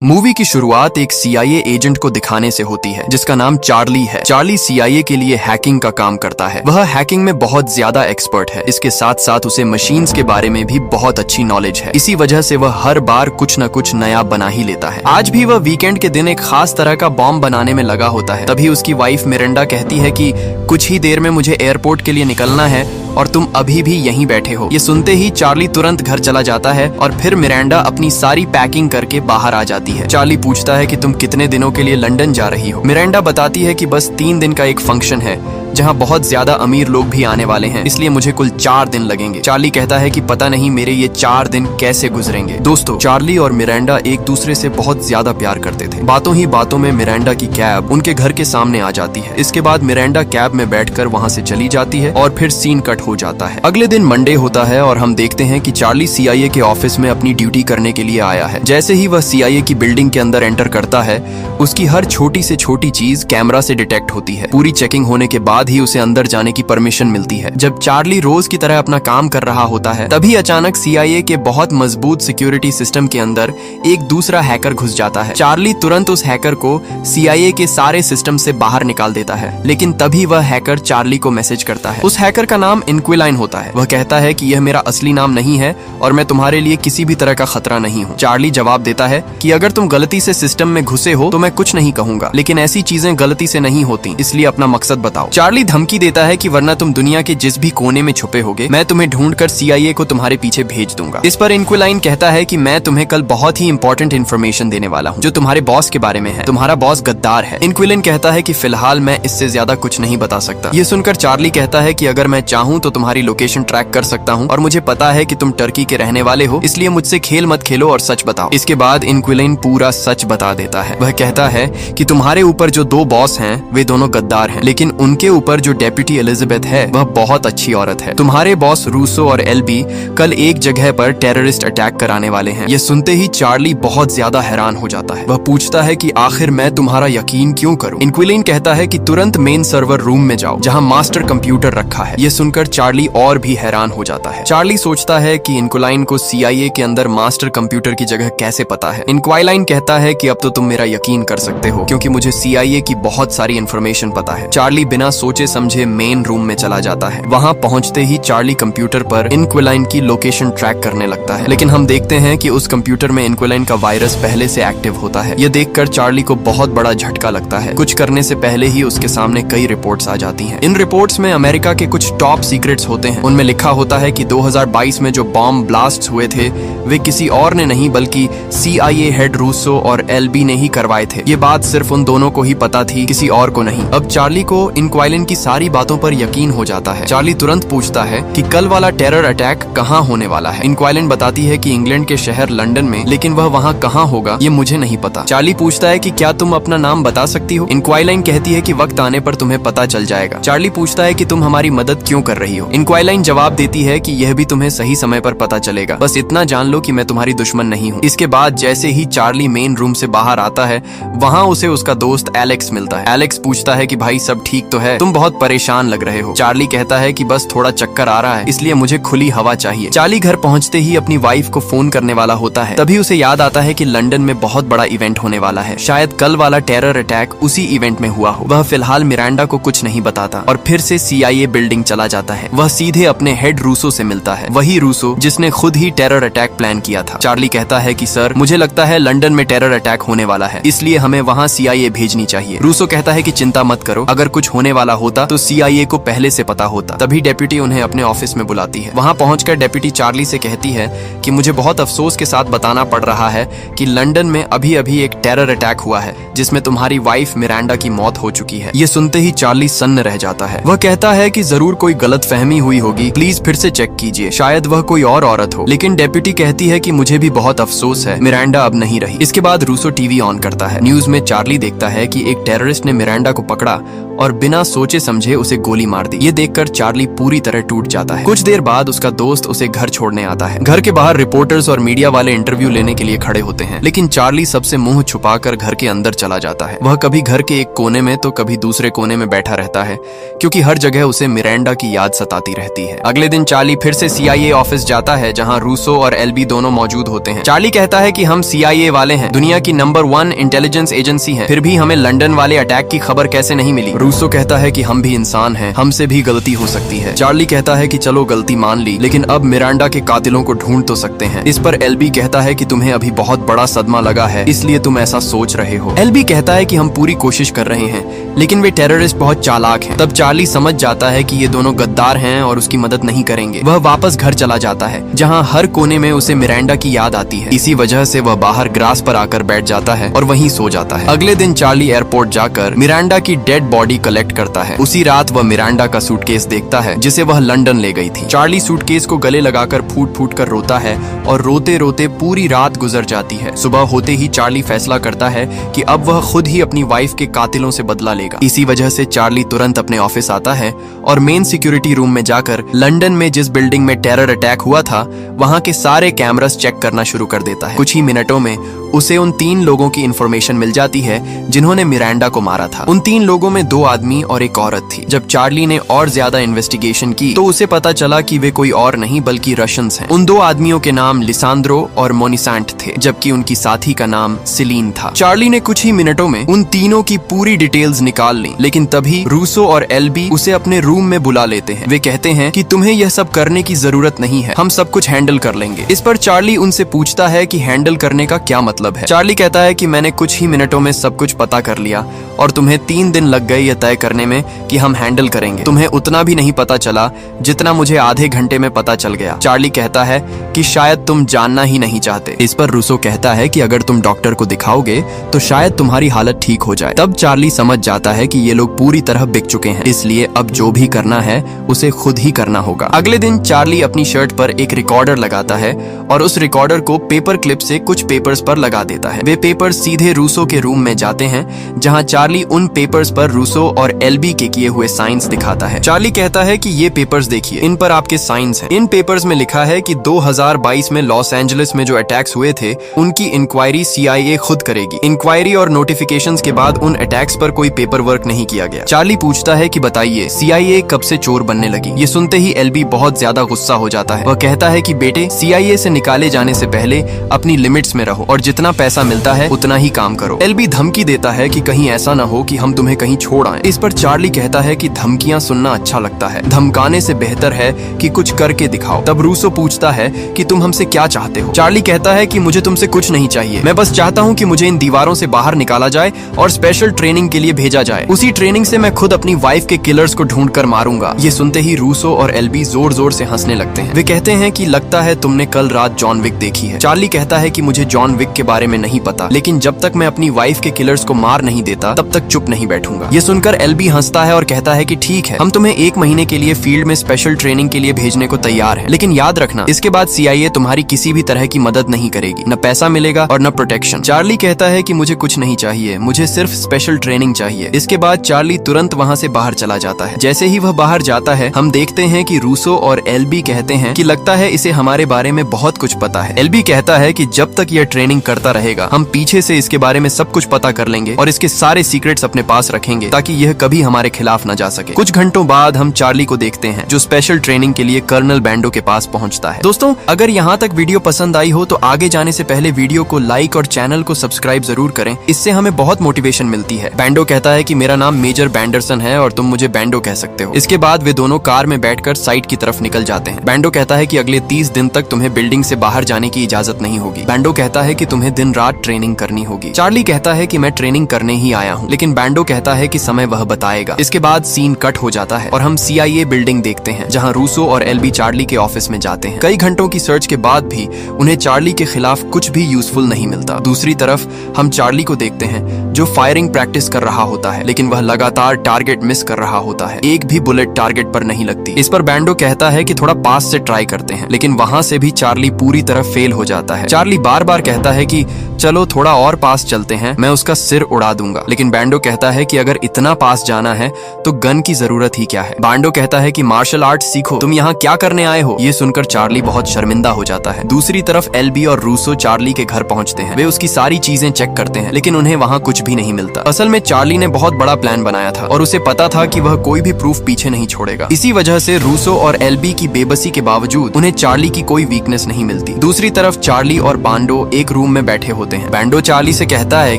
Movie की शुरुआत एक सीआईए एजेंट को दिखाने से होती है जिसका नाम चार्ली है। चार्ली सीआईए के लिए हैकिंग का काम करता है। वह हैकिंग में बहुत ज्यादा एक्सपर्ट है। इसके साथ साथ उसे मशीन्स के बारे में भी बहुत अच्छी नॉलेज है। इसी वजह से वह हर बार कुछ न कुछ नया बना ही लेता है। आज भी वह वीकेंड के दिन एक खास तरह का बॉम्ब बनाने में लगा होता है। तभी उसकी वाइफ मिरांडा कहती है कि कुछ ही देर में मुझे एयरपोर्ट के लिए निकलना है और तुम अभी भी यहीं बैठे हो। ये सुनते ही चार्ली तुरंत घर चला जाता है और फिर मिरांडा अपनी सारी पैकिंग करके बाहर आ जाती है। चार्ली पूछता है कि तुम कितने दिनों के लिए लंदन जा रही हो। मिरांडा बताती है कि बस 3 दिन का एक फंक्शन है जहां बहुत ज्यादा अमीर लोग भी आने वाले हैं, इसलिए मुझे कुल 4 दिन लगेंगे। चार्ली कहता है कि पता नहीं मेरे ये 4 दिन कैसे गुजरेंगे। दोस्तों, चार्ली और मिरांडा एक दूसरे से बहुत ज्यादा प्यार करते थे। बातों ही बातों में मिरांडा की कैब उनके घर के सामने आ जाती है। इसके बाद मिरांडा कैब में बैठकर वहां से चली जाती है और फिर सीन कट हो जाता है। अगले दिन मंडे होता है और हम देखते हैं कि चार्ली सीआईए के ऑफिस में अपनी ड्यूटी करने के लिए आया है। जैसे ही वह सीआईए की बिल्डिंग के अंदर एंटर करता है, उसकी हर छोटी से छोटी चीज कैमरा से डिटेक्ट होती है। पूरी चेकिंग होने के बाद ही उसे अंदर जाने की परमिशन मिलती है। जब चार्ली रोज की तरह अपना काम कर रहा होता है, तभी अचानक सीआईए के बहुत मजबूत सिक्योरिटी सिस्टम के अंदर एक दूसरा हैकर घुस जाता है। चार्ली तुरंत उस हैकर को सीआईए के सारे सिस्टम से बाहर निकाल देता है, लेकिन तभी वह हैकर चार्ली को मैसेज करता है। उस हैकर का नाम इनक्विलाइन होता है। वह कहता है कि यह मेरा असली नाम नहीं है और मैं तुम्हारे लिए किसी भी तरह का खतरा नहीं हूँ। चार्ली जवाब देता है कि अगर तुम गलती से सिस्टम में घुसे हो तो मैं कुछ नहीं कहूंगा, लेकिन ऐसी चीजें गलती से नहीं होती, इसलिए अपना मकसद बताओ। चार्ली धमकी देता है कि वरना तुम दुनिया के जिस भी कोने में छुपे होगे, मैं तुम्हें ढूंढकर सीआईए को तुम्हारे पीछे भेज दूंगा। इस पर इनक्विलाइन कहता है कि मैं तुम्हें कल बहुत ही इंपॉर्टेंट इन्फॉर्मेशन देने वाला हूँ जो तुम्हारे बॉस के बारे में है। तुम्हारा बॉस गद्दार है। इनक्विलाइन कहता है कि फिलहाल मैं इससे ज्यादा कुछ नहीं बता सकता। ये सुनकर चार्ली कहता है कि अगर मैं चाहूँ तो तुम्हारी लोकेशन ट्रैक कर सकता हूँ और मुझे पता है कि तुम टर्की के रहने वाले हो, इसलिए मुझसे खेल मत खेलो और सच बताओ। इसके बाद इनक्विलाइन पूरा सच बता देता है। वह कहता है कि तुम्हारे ऊपर जो 2 बॉस हैं वे दोनों गद्दार हैं, लेकिन उनके ऊपर जो डेप्यूटी एलिजाबेथ है वह बहुत अच्छी औरत है। तुम्हारे बॉस रूसो और एल्बी कल एक जगह पर टेररिस्ट अटैक कराने वाले हैं। ये सुनते ही चार्ली बहुत ज्यादा हैरान हो जाता है। वह पूछता है कि आखिर मैं तुम्हारा यकीन क्यों करूं? इनक्विलाइन कहता है कि तुरंत मेन सर्वर रूम में जाओ जहां मास्टर कंप्यूटर रखा है। ये सुनकर चार्ली और भी हैरान हो जाता है। चार्ली सोचता है कि इनक्विलाइन को सीआईए के अंदर मास्टर कंप्यूटर की जगह कैसे पता है। इनक्विलाइन कहता है कि अब तो तुम मेरा यकीन कर सकते हो क्योंकि मुझे सीआईए की बहुत सारी इन्फॉर्मेशन पता है। चार्ली बिना सोचे समझे मेन रूम में चला जाता है। वहां पहुंचते ही चार्ली कंप्यूटर पर इनक्विलाइन की लोकेशन ट्रैक करने लगता है, लेकिन हम देखते हैं कि उस कंप्यूटर में इनक्विलाइन का वायरस पहले से एक्टिव होता है। यह देखकर चार्ली को बहुत बड़ा झटका लगता है। कुछ करने से पहले ही उसके सामने कई रिपोर्ट्स आ जाती हैं। इन रिपोर्ट्स में अमेरिका के कुछ टॉप सीक्रेट्स होते हैं। उनमें लिखा होता है कि 2022 में जो बॉम्ब ब्लास्ट हुए थे वे किसी और ने नहीं बल्कि सीआईए हेड रूसो और एल्बी ने ही करवाए थे। ये बात सिर्फ उन दोनों को ही पता थी, किसी और को नहीं। अब चार्ली को इनक्विलाइन की सारी बातों पर यकीन हो जाता है। चार्ली तुरंत पूछता है कि कल वाला टेरर अटैक कहाँ होने वाला है। इनक्विलाइन बताती है कि इंग्लैंड के शहर लंदन में, लेकिन वह वहाँ कहाँ होगा ये मुझे नहीं पता। चार्ली पूछता है कि क्या तुम अपना नाम बता सकती हो? इनक्विलाइन कहती है कि वक्त आने पर तुम्हें पता चल जाएगा। चार्ली पूछता है कि तुम हमारी मदद क्यों कर रही हो? इनक्विलाइन जवाब देती है कि यह भी तुम्हें सही समय पर पता चलेगा, बस इतना जान लो कि मैं तुम्हारी दुश्मन नहीं हूँ। इसके बाद जैसे ही चार्ली मेन रूम से बाहर आता है, वहाँ उसे उसका दोस्त एलेक्स मिलता है। एलेक्स पूछता है कि भाई सब ठीक तो है? तुम बहुत परेशान लग रहे हो। चार्ली कहता है कि बस थोड़ा चक्कर आ रहा है, इसलिए मुझे खुली हवा चाहिए। चार्ली घर पहुंचते ही अपनी वाइफ को फोन करने वाला होता है। तभी उसे याद आता है कि लंदन में बहुत बड़ा इवेंट होने वाला है। शायद कल वाला टेरर अटैक उसी इवेंट में हुआ हो। वह फिलहाल मिरांडा को कुछ नहीं बताता और फिर से सीआईए बिल्डिंग चला जाता है। वह सीधे अपने हेड रूसो से मिलता है, वही रूसो जिसने खुद ही टेरर अटैक प्लान किया था। चार्ली कहता है कि सर, मुझे लगता है लंदन में टेरर अटैक होने वाला है, इसलिए हमें वहाँ सीआईए भेजनी चाहिए। रूसो कहता है कि चिंता मत करो, अगर कुछ होने वाला होता तो सीआईए को पहले से पता होता। तभी डेप्यूटी उन्हें अपने ऑफिस में बुलाती है। वहां पहुंचकर डेप्यूटी चार्ली से कहती है कि मुझे बहुत अफसोस के साथ बताना पड़ रहा है कि लंदन में अभी अभी एक टेरर अटैक हुआ है जिसमें तुम्हारी वाइफ मिरांडा की मौत हो चुकी है। ये सुनते ही चार्ली सन्न रह जाता है। वह कहता है कि जरूर कोई गलतफहमी हुई होगी, प्लीज फिर से चेक कीजिए, शायद वह कोई और औरत हो। लेकिन डेप्यूटी कहती है कि मुझे भी बहुत अफसोस है, मिरांडा अब नहीं रही। इसके बाद रूसो टीवी ऑन करता है। न्यूज में चार्ली देखता है कि एक टेररिस्ट ने मिरांडा को पकड़ा और बिना सोचे समझे उसे गोली मार दी। ये देखकर चार्ली पूरी तरह टूट जाता है। कुछ देर बाद उसका दोस्त उसे घर छोड़ने आता है। घर के बाहर रिपोर्टर्स और मीडिया वाले इंटरव्यू लेने के लिए खड़े होते हैं, लेकिन चार्ली सबसे मुंह छुपाकर घर के अंदर चला जाता है। वह कभी घर के एक कोने में तो कभी दूसरे कोने में बैठा रहता है, क्योंकि हर जगह उसे मिरांडा की याद सताती रहती है। अगले दिन चार्ली फिर से CIA ऑफिस जाता है, जहां रूसो और LB दोनों मौजूद होते हैं। चार्ली कहता है कि हम CIA वाले हैं, दुनिया की नंबर 1 इंटेलिजेंस एजेंसी है, फिर भी हमें लंदन वाले अटैक की खबर कैसे नहीं मिली। रूसो कहता है कि हम भी इंसान हैं, हमसे भी गलती हो सकती है। चार्ली कहता है कि चलो गलती मान ली, लेकिन अब मिरांडा के कातिलों को ढूंढ तो सकते हैं। इस पर LB कहता है कि तुम्हें अभी बहुत बड़ा सदमा लगा है, इसलिए तुम ऐसा सोच रहे हो। LB कहता है कि हम पूरी कोशिश कर रहे हैं, लेकिन वे टेररिस्ट बहुत चालाक हैं। तब चार्ली समझ जाता है कि ये दोनों गद्दार हैं और उसकी मदद नहीं करेंगे। वह वापस घर चला जाता है, जहां हर कोने में उसे मिरांडा की याद आती है। इसी वजह से वह बाहर ग्रास पर आकर बैठ जाता है और वहीं सो जाता है। अगले दिन चार्ली एयरपोर्ट जाकर मिरांडा की डेड बॉडी कलेक्ट करता है। उसी रात वह मिरांडा का सूटकेस देखता है, जिसे वह लंदन ले गई थी। चार्ली सूटकेस को गले लगाकर फूट फूट कर रोता है और रोते रोते पूरी रात गुजर जाती है। सुबह होते ही चार्ली फैसला करता है कि अब वह खुद ही अपनी वाइफ के कातिलों से बदला लेगा। इसी वजह से चार्ली तुरंत अपने ऑफिस आता है और मेन सिक्योरिटी रूम में जाकर लंदन में जिस बिल्डिंग में टेरर अटैक हुआ था वहां के सारे कैमरास चेक करना शुरू कर देता है। कुछ ही मिनटों में उसे उन 3 लोगों की इंफॉर्मेशन मिल जाती है जिन्होंने मिरांडा को मारा था। उन 3 लोगों में 2 आदमी और एक औरत थी। जब चार्ली ने और ज्यादा इन्वेस्टिगेशन की तो उसे पता चला कि वे कोई और नहीं बल्कि रशियंस हैं। उन 2 आदमियों के नाम लिसांद्रो और मोनिसेंट थे, जबकि उनकी साथी का नाम सिलीन था। चार्ली ने कुछ ही मिनटों में उन तीनों की पूरी डिटेल्स निकाल ली, लेकिन तभी रूसो और LB उसे अपने रूम में बुला लेते हैं। वे कहते हैं कि तुम्हें यह सब करने की जरूरत नहीं है, हम सब कुछ हैंडल कर लेंगे। इस पर चार्ली उनसे पूछता है कि हैंडल करने का क्या मतलब है। चार्ली कहता है कि मैंने कुछ ही मिनटों में सब कुछ पता कर लिया और तुम्हें 3 दिन लग गए यह तय करने में कि हम हैंडल करेंगे। तुम्हें उतना भी नहीं पता चला जितना मुझे आधे घंटे में पता चल गया। चार्ली कहता है कि शायद तुम जानना ही नहीं चाहते। इस पर रूसो कहता है कि अगर तुम डॉक्टर को दिखाओगे तो शायद तुम्हारी हालत ठीक हो जाए। तब चार्ली समझ जाता है कि ये लोग पूरी तरह बिक चुके हैं, इसलिए अब जो भी करना है उसे खुद ही करना होगा। अगले दिन चार्ली अपनी शर्ट पर एक रिकॉर्डर लगाता है और उस रिकॉर्डर को पेपर क्लिप से कुछ पेपर्स पर लगा देता है। वे पेपर्स सीधे रूसो के रूम में जाते हैं, जहां चार्ली उन पेपर्स पर रूसो और LB के किए हुए साइंस दिखाता है। चार्ली कहता है कि ये पेपर्स देखिए, इन पर आपके साइंस हैं। इन पेपर्स में लिखा है कि 2022 में लॉस एंजलिस में जो अटैक्स हुए थे उनकी इंक्वायरी CIA खुद करेगी। इंक्वायरी और नोटिफिकेशंस के बाद उन अटैक्स पर कोई पेपर वर्क नहीं किया गया। चार्ली पूछता है कि बताइए CIA कब से चोर बनने लगी। ये सुनते ही LB बहुत ज्यादा गुस्सा हो जाता है। वह कहता है कि बेटे, CIA से निकाले जाने से पहले अपनी लिमिट्स में रहो और जितना पैसा मिलता है उतना ही काम करो। LB धमकी देता है कि कहीं ऐसा ना हो कि हम तुम्हें कहीं छोड़ आएं। इस पर चार्ली कहता है कि धमकियां सुनना अच्छा लगता है, धमकाने से बेहतर है कि कुछ करके दिखाओ। तब रूसो पूछता है कि तुम हमसे क्या चाहते हो। चार्ली कहता है कि मुझे तुमसे कुछ नहीं चाहिए, मैं बस चाहता हूँ कि मुझे इन दीवारों से बाहर निकाला जाए और स्पेशल ट्रेनिंग के लिए भेजा जाए। उसी ट्रेनिंग से मैं खुद अपनी वाइफ के किलर्स को ढूंढ कर मारूंगा। ये सुनते ही रूसो और LB जोर जोर से हंसने लगते हैं। वे कहते हैं कि लगता है तुमने कल रात जॉन विक देखी है। चार्ली कहता है कि मुझे जॉन विक के बारे में नहीं पता, लेकिन जब तक मैं अपनी वाइफ के किलर्स को मार नहीं देता तब तक चुप नहीं बैठूंगा। ये सुनकर LB हंसता है और कहता है कि ठीक है, हम तुम्हें 1 महीने के लिए फील्ड में स्पेशल ट्रेनिंग के लिए भेजने को तैयार है, लेकिन याद रखना इसके बाद CIA तुम्हारी किसी भी तरह की मदद नहीं करेगी, न पैसा मिलेगा और न प्रोटेक्शन। चार्ली कहता है कि मुझे कुछ नहीं चाहिए, मुझे सिर्फ स्पेशल ट्रेनिंग चाहिए। इसके बाद चार्ली तुरंत वहाँ से बाहर चला जाता है। जैसे ही वह बाहर जाता है हम देखते हैं कि रूसो और LB कहते हैं कि लगता है इसे हमारे बारे में बहुत कुछ पता है। LB कहता है कि जब तक यह ट्रेनिंग करता रहेगा हम पीछे से इसके बारे में सब कुछ पता कर लेंगे और इसके सारे सीक्रेट्स अपने पास रखेंगे ताकि यह कभी हमारे खिलाफ न जा सके। कुछ घंटों बाद हम चार्ली को देखते हैं जो स्पेशल ट्रेनिंग के लिए कर्नल बैंडो के पास पहुंचता है। दोस्तों, अगर यहाँ तक वीडियो पसंद आई हो तो आगे जाने से पहले वीडियो को लाइक और चैनल को सब्सक्राइब जरूर करें, इससे हमें बहुत मोटिवेशन मिलती है। बैंडो कहता है कि मेरा नाम मेजर बैंडरसन है और तुम मुझे बैंडो कह सकते हो। इसके बाद वे दोनों कार में बैठकर साइट की तरफ निकल जाते हैं। बैंडो कहता है कि अगले 30 दिन तक तुम्हें बिल्डिंग से बाहर जाने की इजाजत नहीं होगी। बैंडो कहता है कि तुम्हें दिन रात ट्रेनिंग करनी होगी। चार्ली कहता है कि मैं ट्रेनिंग करने ही आया हूँ, लेकिन बैंडो कहता है कि समय वह बताएगा। इसके बाद सीन कट हो जाता है और हम CIA बिल्डिंग देखते हैं जहाँ रूसो और LB चार्ली के ऑफिस में जाते हैं। कई घंटों की सर्च के बाद भी उन्हें चार्ली के खिलाफ कुछ भी यूजफुल नहीं मिलता। दूसरी तरफ हम चार्ली को देखते हैं जो फायरिंग प्रैक्टिस कर रहा होता है, लेकिन वह लगातार टारगेट मिस कर रहा होता है। एक भी बुलेट टारगेट पर नहीं लगती। इस पर बैंडो कहता है कि थोड़ा पास से ट्राई करते हैं, लेकिन वहां से भी चार्ली पूरी तरह फेल हो जाता है। चार्ली बार बार कहता है कि चलो थोड़ा और पास चलते हैं, मैं उसका सिर उड़ा दूंगा, लेकिन बैंडो कहता है कि अगर इतना पास जाना है तो गन की जरूरत ही क्या है। बैंडो कहता है कि मार्शल आर्ट सीखो, तुम यहाँ क्या करने आए हो। ये सुनकर चार्ली बहुत शर्मिंदा हो जाता है। दूसरी तरफ एल्बी और रूसो चार्ली के घर पहुंचते हैं। वे उसकी सारी चीजें चेक करते हैं, लेकिन उन्हें वहाँ कुछ भी नहीं मिलता। असल में चार्ली ने बहुत बड़ा प्लान बनाया था और उसे पता था कि वह कोई भी प्रूफ पीछे नहीं छोड़ेगा। इसी वजह से रूसो और एल्बी की बेबसी के बावजूद उन्हें चार्ली की कोई वीकनेस नहीं मिलती। दूसरी तरफ चार्ली और बांडो एक रूम में बैठे होते हैं। बैंडो चार्ली से कहता है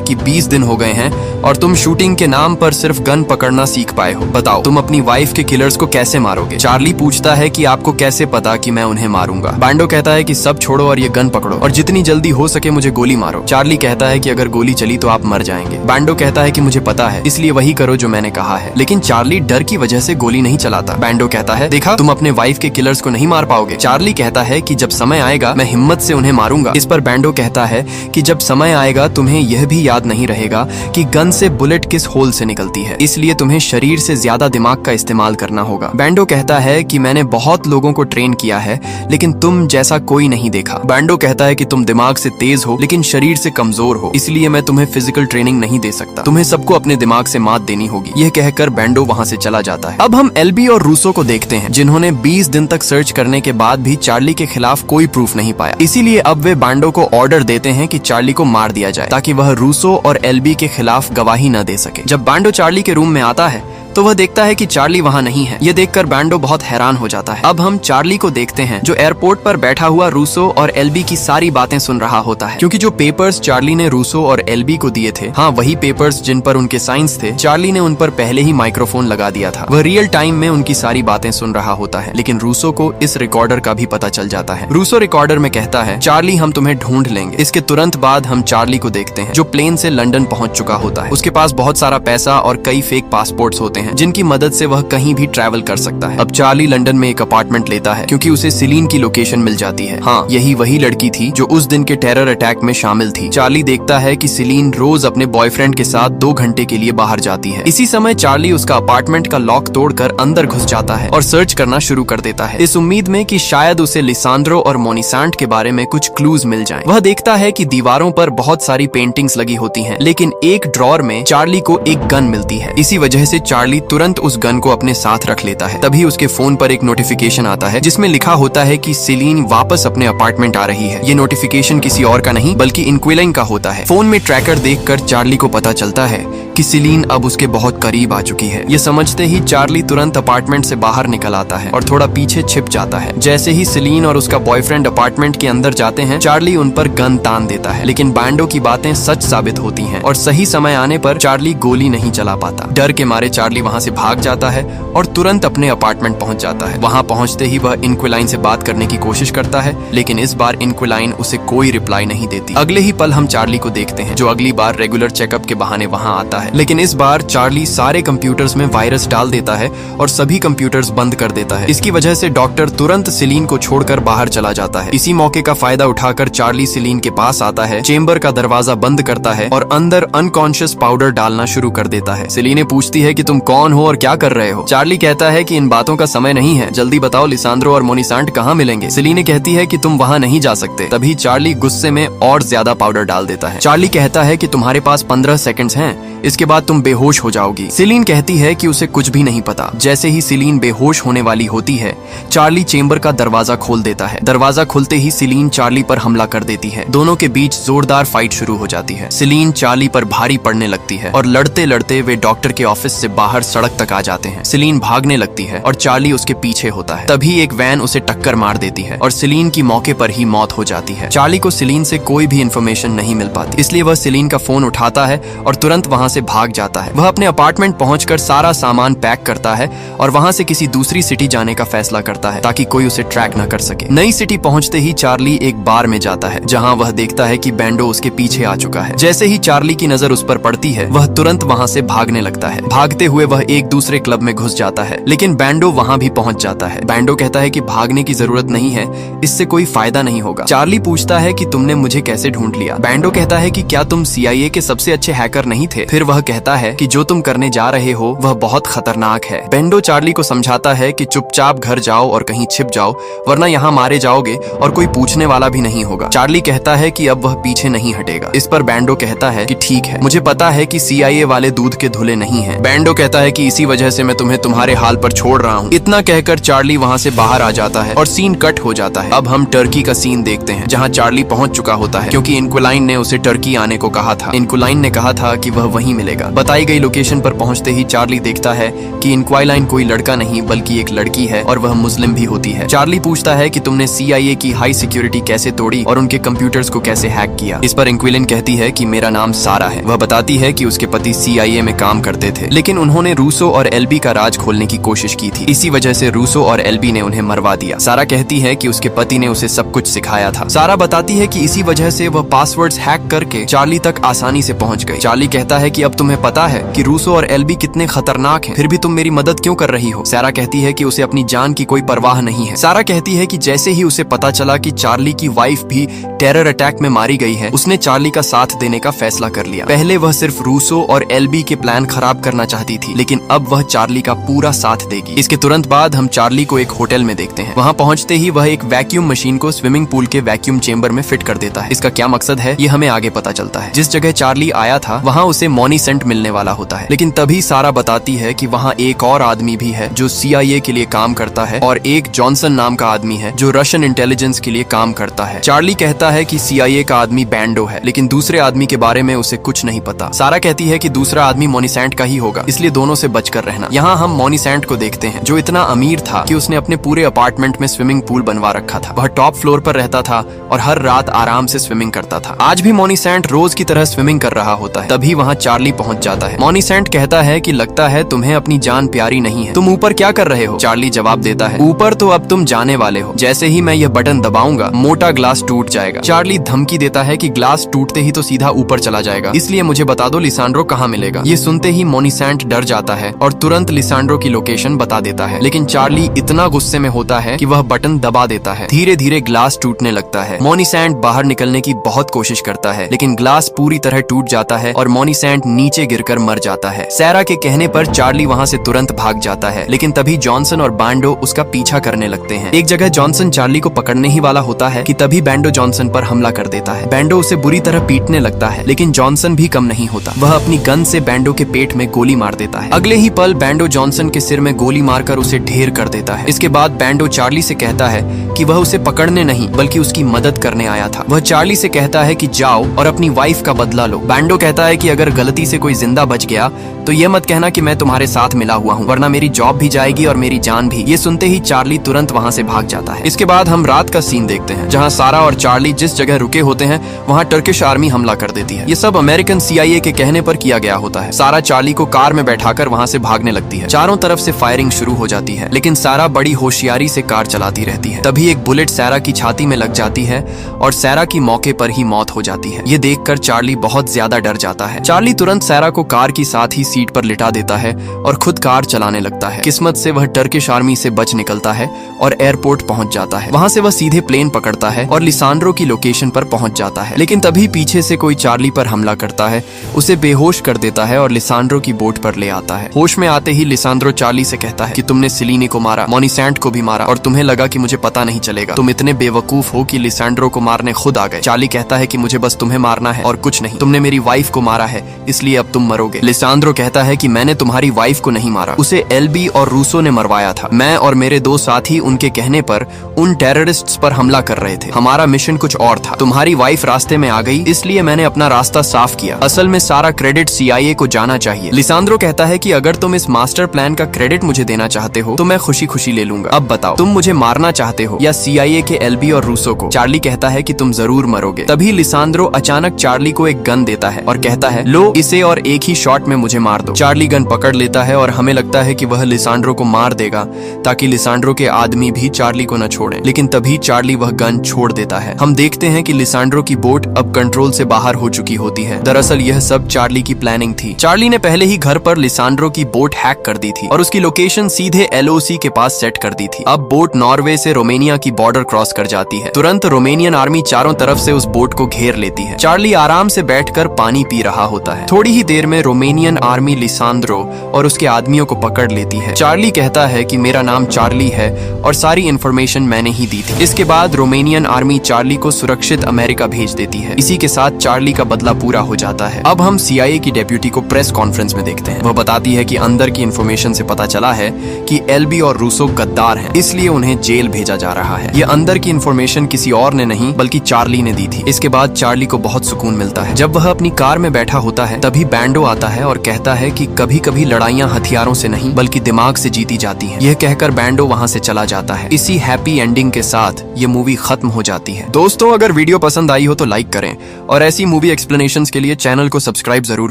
कि 20 दिन हो गए हैं और तुम शूटिंग के नाम पर सिर्फ गन पकड़ना सीख पाए हो। बताओ तुम अपनी वाइफ के किलर्स को कैसे मारोगे। चार्ली पूछता है कि आपको कैसे पता कि मैं उन्हें मारूंगा। बैंडो कहता है कि सब छोड़ो और ये गन पकड़ो और जितनी जल्दी हो सके मुझे गोली मारो। चार्ली कहता है कि अगर गोली चली तो आप मर जाएंगे। बैंडो कहता है कि मुझे पता है, इसलिए वही करो जो मैंने कहा है। लेकिन चार्ली डर की वजह से गोली नहीं चलाता। बैंडो कहता है देखा, तुम अपने वाइफ के किलर्स को नहीं मार पाओगे। चार्ली कहता है कि जब समय आएगा मैं हिम्मत से उन्हें मारूंगा। इस पर बैंडो कहता है कि जब समय आएगा तुम्हें यह भी याद नहीं रहेगा कि गन से बुलेट किस होल से निकलती है, इसलिए तुम्हें शरीर से ज्यादा दिमाग का इस्तेमाल करना होगा। बैंडो कहता है कि मैंने बहुत लोगों को ट्रेन किया है, लेकिन तुम जैसा कोई नहीं देखा। बैंडो कहता है कि तुम दिमाग से तेज हो लेकिन शरीर से कमजोर हो, इसलिए मैं तुम्हें फिजिकल ट्रेनिंग नहीं दे सकता। तुम्हें सबको अपने दिमाग से मात देनी होगी। यह कहकर बैंडो वहां से चला जाता है। अब हम एल्बी और रूसो को देखते हैं, जिन्होंने 20 दिन तक सर्च करने के बाद भी चार्ली के खिलाफ कोई प्रूफ नहीं पाया। इसीलिए अब वे बैंडो को ऑर्डर देते हैं कि चार्ली को मार दिया जाए, ताकि वह रूसो और एल्बी के खिलाफ गवाही न दे सके। जब बैंडो चार्ली के रूम में आता है तो वह देखता है कि चार्ली वहां नहीं है। यह देखकर बैंडो बहुत हैरान हो जाता है। अब हम चार्ली को देखते हैं, जो एयरपोर्ट पर बैठा हुआ रूसो और एल्बी की सारी बातें सुन रहा होता है, क्योंकि जो पेपर्स चार्ली ने रूसो और एल्बी को दिए थे, हाँ वही पेपर्स जिन पर उनके साइंस थे, चार्ली ने उन पर पहले ही माइक्रोफोन लगा दिया था। वह रियल टाइम में उनकी सारी बातें सुन रहा होता है, लेकिन रूसो को इस रिकॉर्डर का भी पता चल जाता है। रूसो रिकॉर्डर में कहता है, चार्ली हम तुम्हें ढूंढ लेंगे। इसके तुरंत बाद हम चार्ली को देखते हैं, जो प्लेन से लंदन पहुंच चुका होता है। उसके पास बहुत सारा पैसा और कई फेक पासपोर्ट्स होते हैं, जिनकी मदद से वह कहीं भी ट्रैवल कर सकता है। अब चार्ली लंदन में एक अपार्टमेंट लेता है, क्योंकि उसे सिलीन की लोकेशन मिल जाती है। हाँ, यही वही लड़की थी जो उस दिन के टेरर अटैक में शामिल थी। चार्ली देखता है कि सिलीन रोज अपने बॉयफ्रेंड के साथ 2 घंटे के लिए बाहर जाती है। इसी समय चार्ली उसका अपार्टमेंट का लॉक तोड़कर अंदर घुस जाता है और सर्च करना शुरू कर देता है, इस उम्मीद में कि शायद उसे लिसांड्रो और मोनिसांट के बारे में कुछ क्लूज मिल जाएं। वह देखता है कि दीवारों पर बहुत सारी पेंटिंग्स लगी होती हैं, लेकिन एक ड्रॉर में चार्ली को एक गन मिलती है। इसी वजह से चार्ली तुरंत उस गन को अपने साथ रख लेता है। तभी उसके फोन पर एक नोटिफिकेशन आता है, जिसमें लिखा होता है कि सिलीन वापस अपने अपार्टमेंट आ रही है। ये नोटिफिकेशन किसी और का नहीं बल्कि इंक्विलाइन का होता है। फोन में ट्रैकर देखकर चार्ली को पता चलता है कि सिलीन अब उसके बहुत करीब आ चुकी है। ये समझते ही चार्ली तुरंत अपार्टमेंट से बाहर निकल आता है और थोड़ा पीछे छिप जाता है। जैसे ही सिलीन और उसका बॉयफ्रेंड अपार्टमेंट के अंदर जाते हैं, चार्ली उन पर गन तान देता है, लेकिन बैंडो की बातें सच साबित होती हैं और सही समय आने पर चार्ली गोली नहीं चला पाता। डर के मारे चार्ली वहां से भाग जाता है और तुरंत अपने अपार्टमेंट पहुंच जाता है। वहां पहुंचते ही वह इंक्विलाइन से बात करने की कोशिश करता है, लेकिन इस बार इंक्विलाइन उसे कोई रिप्लाई नहीं देती। अगले ही पल हम चार्ली को देखते हैं, जो अगली बार रेगुलर चेकअप के बहाने वहां आता है, लेकिन इस बार चार्ली सारे कंप्यूटर्स में वायरस डाल देता है और सभी कंप्यूटर्स बंद कर देता है। इसकी वजह से डॉक्टर तुरंत सिलीन को छोड़कर बाहर चला जाता है। इसी मौके का फायदा उठाकर चार्ली सिलीन के पास आता है, चेंबर का दरवाजा बंद करता है और अंदर अनकॉन्शियस पाउडर डालना शुरू कर देता है। सिलीने पूछती है कि तुम कौन हो और क्या कर रहे हो। चार्ली कहता है कि इन बातों का समय नहीं है, जल्दी बताओ लिसांड्रो और मोनिसांट कहाँ मिलेंगे। सिलीने कहती है कि तुम वहाँ नहीं जा सकते। तभी चार्ली गुस्से में और ज्यादा पाउडर डाल देता है। चार्ली कहता है कि तुम्हारे पास 15 सेकंड्स हैं, इसके बाद तुम बेहोश हो जाओगी। सिलीन कहती है कि उसे कुछ भी नहीं पता। जैसे ही सिलीन बेहोश होने वाली होती है, चार्ली चेंबर का दरवाजा खोल देता है। दरवाजा खुलते ही सिलीन चार्ली पर हमला कर देती है। दोनों के बीच जोरदार फाइट शुरू हो जाती है। सिलीन चार्ली पर भारी पड़ने लगती है और लड़ते लड़ते वे डॉक्टर के ऑफिस से बाहर सड़क तक आ जाते हैं। सिलीन भागने लगती है और चार्ली उसके पीछे होता है। तभी एक वैन उसे टक्कर मार देती है और सिलीन की मौके पर ही मौत हो जाती है। चार्ली को सिलीन से कोई भी इंफॉर्मेशन नहीं मिल पाती, इसलिए वह सिलीन का फोन उठाता है और तुरंत वहां से भाग जाता है। वह अपने अपार्टमेंट पहुंचकर सारा सामान पैक करता है और वहां से किसी दूसरी सिटी जाने का फैसला करता है, ताकि कोई उसे ट्रैक न कर सके। नई सिटी पहुंचते ही चार्ली एक बार में जाता है, जहां वह देखता है कि बैंडो उसके पीछे आ चुका है। जैसे ही चार्ली की नजर उस पर पड़ती है, वह तुरंत वहां से भागने लगता है। भागते हुए हुए वह एक दूसरे क्लब में घुस जाता है, लेकिन बैंडो वहां भी पहुंच जाता है। बैंडो कहता है कि भागने की जरूरत नहीं है, इससे कोई फायदा नहीं होगा। चार्ली पूछता है कि तुमने मुझे कैसे ढूंढ लिया। बैंडो कहता है कि क्या तुम CIA के सबसे अच्छे हैकर नहीं थे। फिर वह कहता है कि जो तुम करने जा रहे हो वह बहुत खतरनाक है। बैंडो चार्ली को समझाता है कि चुपचाप घर जाओ और कहीं छिप जाओ, वरना यहाँ मारे जाओगे और कोई पूछने वाला भी नहीं होगा। चार्ली कहता है कि अब वह पीछे नहीं हटेगा। इस पर बैंडो कहता है कि ठीक है, मुझे पता है कि CIA वाले दूध के धुले नहीं हैं। बैंडो कहता है कि इसी वजह से मैं तुम्हें तुम्हारे हाल पर छोड़ रहा हूँ। इतना कहकर चार्ली वहाँ से बाहर आ जाता है और सीन कट हो जाता है। अब हम टर्की का सीन देखते हैं, जहाँ चार्ली पहुंच चुका होता है, क्योंकि इंक्वालाइन ने उसे टर्की आने को कहा था। इंक्वालाइन ने कहा था कि वह वहीं मिलेगा। बताई गई लोकेशन पर पहुंचते ही चार्ली देखता है कि इंक्वालाइन कोई लड़का नहीं बल्कि एक लड़की है और वह मुस्लिम भी होती है। चार्ली पूछता है कि तुमने CIA की हाई सिक्योरिटी कैसे तोड़ी और उनके कंप्यूटर्स को कैसे हैक किया। इस पर इंक्वालाइन कहती है कि मेरा नाम सारा है। वह बताती है कि उसके पति CIA में काम करते थे, लेकिन उन्होंने रूसो और LB का राज खोलने की कोशिश की थी। इसी वजह से रूसो और LB ने उन्हें मरवा दिया। सारा कहती है कि उसके पति ने उसे सब कुछ सिखाया था। सारा बताती है कि इसी वजह से वह पासवर्ड्स हैक करके चार्ली तक आसानी से पहुंच गई। चार्ली कहता है कि अब तुम्हें पता है कि रूसो और LB कितने खतरनाक हैं, फिर भी तुम मेरी मदद क्यों कर रही हो। सारा कहती है कि उसे अपनी जान की कोई परवाह नहीं है। सारा कहती है कि जैसे ही उसे पता चला कि चार्ली की वाइफ भी टेरर अटैक में मारी गई है, उसने चार्ली का साथ देने का फैसला कर लिया। पहले वह सिर्फ रूसो और LB के प्लान खराब करना चाहती थी, लेकिन अब वह चार्ली का पूरा साथ देगी। इसके तुरंत बाद हम चार्ली को एक होटल में देखते हैं। वहां पहुंचते ही वह एक वैक्यूम मशीन को स्विमिंग पूल के वैक्यूम चेंबर में फिट कर देता है। इसका क्या मकसद है ये हमें आगे पता चलता है। जिस जगह चार्ली आया था वहां उसे मोनीसेंट मिलने वाला होता है, लेकिन तभी सारा बताती है कि वहां एक और आदमी भी है जो CIA के लिए काम करता है और एक जॉनसन नाम का आदमी है जो रशियन इंटेलिजेंस के लिए काम करता है। चार्ली कहता है कि CIA का आदमी बैंडो है, लेकिन दूसरे आदमी के बारे में उसे कुछ नहीं पता। सारा कहती है कि दूसरा आदमी मोनीसेंट का ही होगा, इसलिए दोनों से बचकर रहना। यहाँ हम मोनीसेंट को देखते हैं जो इतना अमीर था कि उसने अपने पूरे अपार्टमेंट में स्विमिंग पूल बनवा रखा था। वह टॉप फ्लोर पर रहता था और हर रात आराम से स्विमिंग करता था। आज भी मोनीसेंट रोज की तरह स्विमिंग कर रहा होता है। तभी वहाँ चार्ली पहुंच जाता है। मोनीसेंट कहता है कि लगता है तुम्हें अपनी जान प्यारी नहीं है, तुम ऊपर क्या कर रहे हो। चार्ली जवाब देता है ऊपर तो अब तुम जाने वाले हो, जैसे ही मैं यह बटन दबाऊंगा मोटा ग्लास टूट जाएगा। चार्ली धमकी देता है कि ग्लास टूटते ही तो सीधा ऊपर चला जाएगा, इसलिए मुझे बता दो लिसांड्रो कहाँ मिलेगा। ये सुनते ही मोनीसेंट डर जाता है और तुरंत लिसांड्रो की लोकेशन बता देता है, लेकिन चार्ली इतना गुस्से में होता है कि वह बटन दबा देता है। धीरे धीरे ग्लास टूटने लगता है। मोनीसेंट बाहर निकलने की बहुत कोशिश करता है, लेकिन ग्लास पूरी तरह टूट जाता है और मोनीसेंट नीचे गिरकर मर जाता है। सारा के कहने पर चार्ली वहाँ से तुरंत भाग जाता है, लेकिन तभी जॉनसन और बैंडो उसका पीछा करने लगते हैं। एक जगह जॉनसन चार्ली को पकड़ने ही वाला होता है कि तभी बैंडो जॉनसन पर हमला कर देता है। बैंडो उसे बुरी तरह पीटने लगता है, लेकिन जॉनसन भी कम नहीं होता। वह अपनी गन से बैंडो के पेट में गोली मार देता है। अगले ही पल बैंडो जॉनसन के सिर में गोली मारकर उसे ढेर कर देता है। इसके बाद बैंडो चार्ली से कहता है कि वह उसे पकड़ने नहीं बल्कि उसकी मदद करने आया था। वह चार्ली से कहता है कि जाओ और अपनी वाइफ का बदला लो। बैंडो कहता है कि अगर गलती से कोई जिंदा बच गया तो ये मत कहना कि मैं तुम्हारे साथ मिला हुआ हूँ, वरना मेरी जॉब भी जाएगी और मेरी जान भी। ये सुनते ही चार्ली तुरंत वहाँ से भाग जाता है। इसके बाद हम रात का सीन देखते हैं, जहाँ सारा और चार्ली जिस जगह रुके होते हैं वहाँ टर्किश आर्मी हमला कर देती है। ये सब अमेरिकन CIA के कहने पर किया गया होता है। सारा चार्ली को कार में बैठाकर वहाँ से भागने लगती है। चारों तरफ से फायरिंग शुरू हो जाती है, लेकिन सारा बड़ी होशियारी से कार चलाती रहती है। तभी एक बुलेट सारा की छाती में लग जाती है और सारा की मौके पर ही मौत हो जाती है। ये देखकर चार्ली बहुत ज्यादा डर जाता है। चार्ली तुरंत सारा को कार की साथ ही सीट पर लिटा देता है और खुद कार चलाने लगता है। किस्मत से वह टर्किश आर्मी से बच निकलता है और एयरपोर्ट पहुंच जाता है। वहां से वह सीधे प्लेन पकड़ता है और लिसांड्रो की लोकेशन पर पहुंच जाता है, लेकिन तभी पीछे से कोई चार्ली पर हमला करता है, उसे बेहोश कर देता है और लिसांड्रो की बोट पर ले आता है। होश में आते ही लिसांड्रो चार्ली से कहता है कि तुमने सिलीनी को मारा, मोनीसेंट को भी मारा और तुम्हें लगा कि मुझे पता नहीं चलेगा। तुम इतने बेवकूफ हो कि लिसांड्रो को मारने खुद आ गए। चार्ली कहता है कि मुझे बस तुम्हें मारना है और कुछ नहीं। तुमने मेरी वाइफ को मारा है, इसलिए अब तुम मरोगे। लिसांड्रो कहता है कि मैंने तुम्हारी वाइफ को नहीं मारा, उसे LB और रूसो ने मरवाया था। मैं और मेरे दो साथी उनके कहने पर उन टेररिस्ट्स पर हमला कर रहे थे। हमारा मिशन कुछ और था। तुम्हारी वाइफ रास्ते में आ गई, इसलिए मैंने अपना रास्ता साफ किया। असल में सारा क्रेडिट CIA को जाना चाहिए। लिसांड्रो कहता है कि अगर तुम इस मास्टर प्लान का क्रेडिट मुझे देना चाहते हो तो मैं खुशी खुशी ले लूंगा। अब बताओ, तुम मुझे मारना चाहते हो या CIA के LB और रूसो को? चार्ली कहता है कि तुम जरूर मरोगे। तभी लिसांड्रो अचानक चार्ली को एक गन देता है और कहता है लो इसे और एक ही शॉट में मुझे मार दो। चार्ली गन पकड़ लेता है और हमें लगता है कि वह लिसांड्रो को मार देगा ताकि लिसांड्रो के आदमी भी चार्ली को न छोड़े, लेकिन तभी चार्ली वह गन छोड़ देता है। हम देखते हैं कि लिसांड्रो की बोट अब कंट्रोल से बाहर हो चुकी होती है। दरअसल यह सब चार्ली की प्लानिंग थी। चार्ली ने पहले ही घर पर लिसांड्रो की बोट हैक कर दी थी और उसकी लोकेशन सीधे LOC के पास सेट कर दी थी। अब बोट नॉर्वे से रोमानिया की बॉर्डर क्रॉस कर जाती है। तुरंत रोमानियन आर्मी चारों तरफ से उस बोट को घेर लेती है। चार्ली आराम से बैठकर पानी पी रहा होता है। थोड़ी ही देर में रोमानियन आर्मी लिसांड्रो और उसके आदमियों को पकड़ लेती है। चार्ली कहता है कि मेरा नाम चार्ली है और सारी इंफॉर्मेशन मैंने ही दी थी। इसके बाद रोमानियन आर्मी चार्ली को सुरक्षित अमेरिका भेज देती है। इसी के साथ चार्ली का बदला पूरा हो जाता है। अब हम CIA की डेप्यूटी को प्रेस कॉन्फ्रेंस में देखते हैं। वह बताती है कि अंदर की इंफॉर्मेशन से पता चला है कि LB और रूसो गद्दार हैं, इसलिए उन्हें जेल भेजा जा रहा है। यह अंदर की इंफॉर्मेशन किसी और ने नहीं बल्कि चार्ली ने दी थी। इसके बाद चार्ली को बहुत सुकून मिलता है। जब वह अपनी कार में बैठा होता है तभी बैंडो आता है और कहता है कि कभी कभी लड़ाइयाँ हथियारों से नहीं बल्कि दिमाग से जीती जाती हैं। यह कहकर बैंडो वहाँ से चला जाता है। इसी हैप्पी एंडिंग के साथ ये मूवी खत्म हो जाती है। दोस्तों, अगर वीडियो पसंद आई हो तो लाइक करें और ऐसी मूवी एक्सप्लेनेशंस के लिए चैनल को सब्सक्राइब जरूर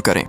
करें।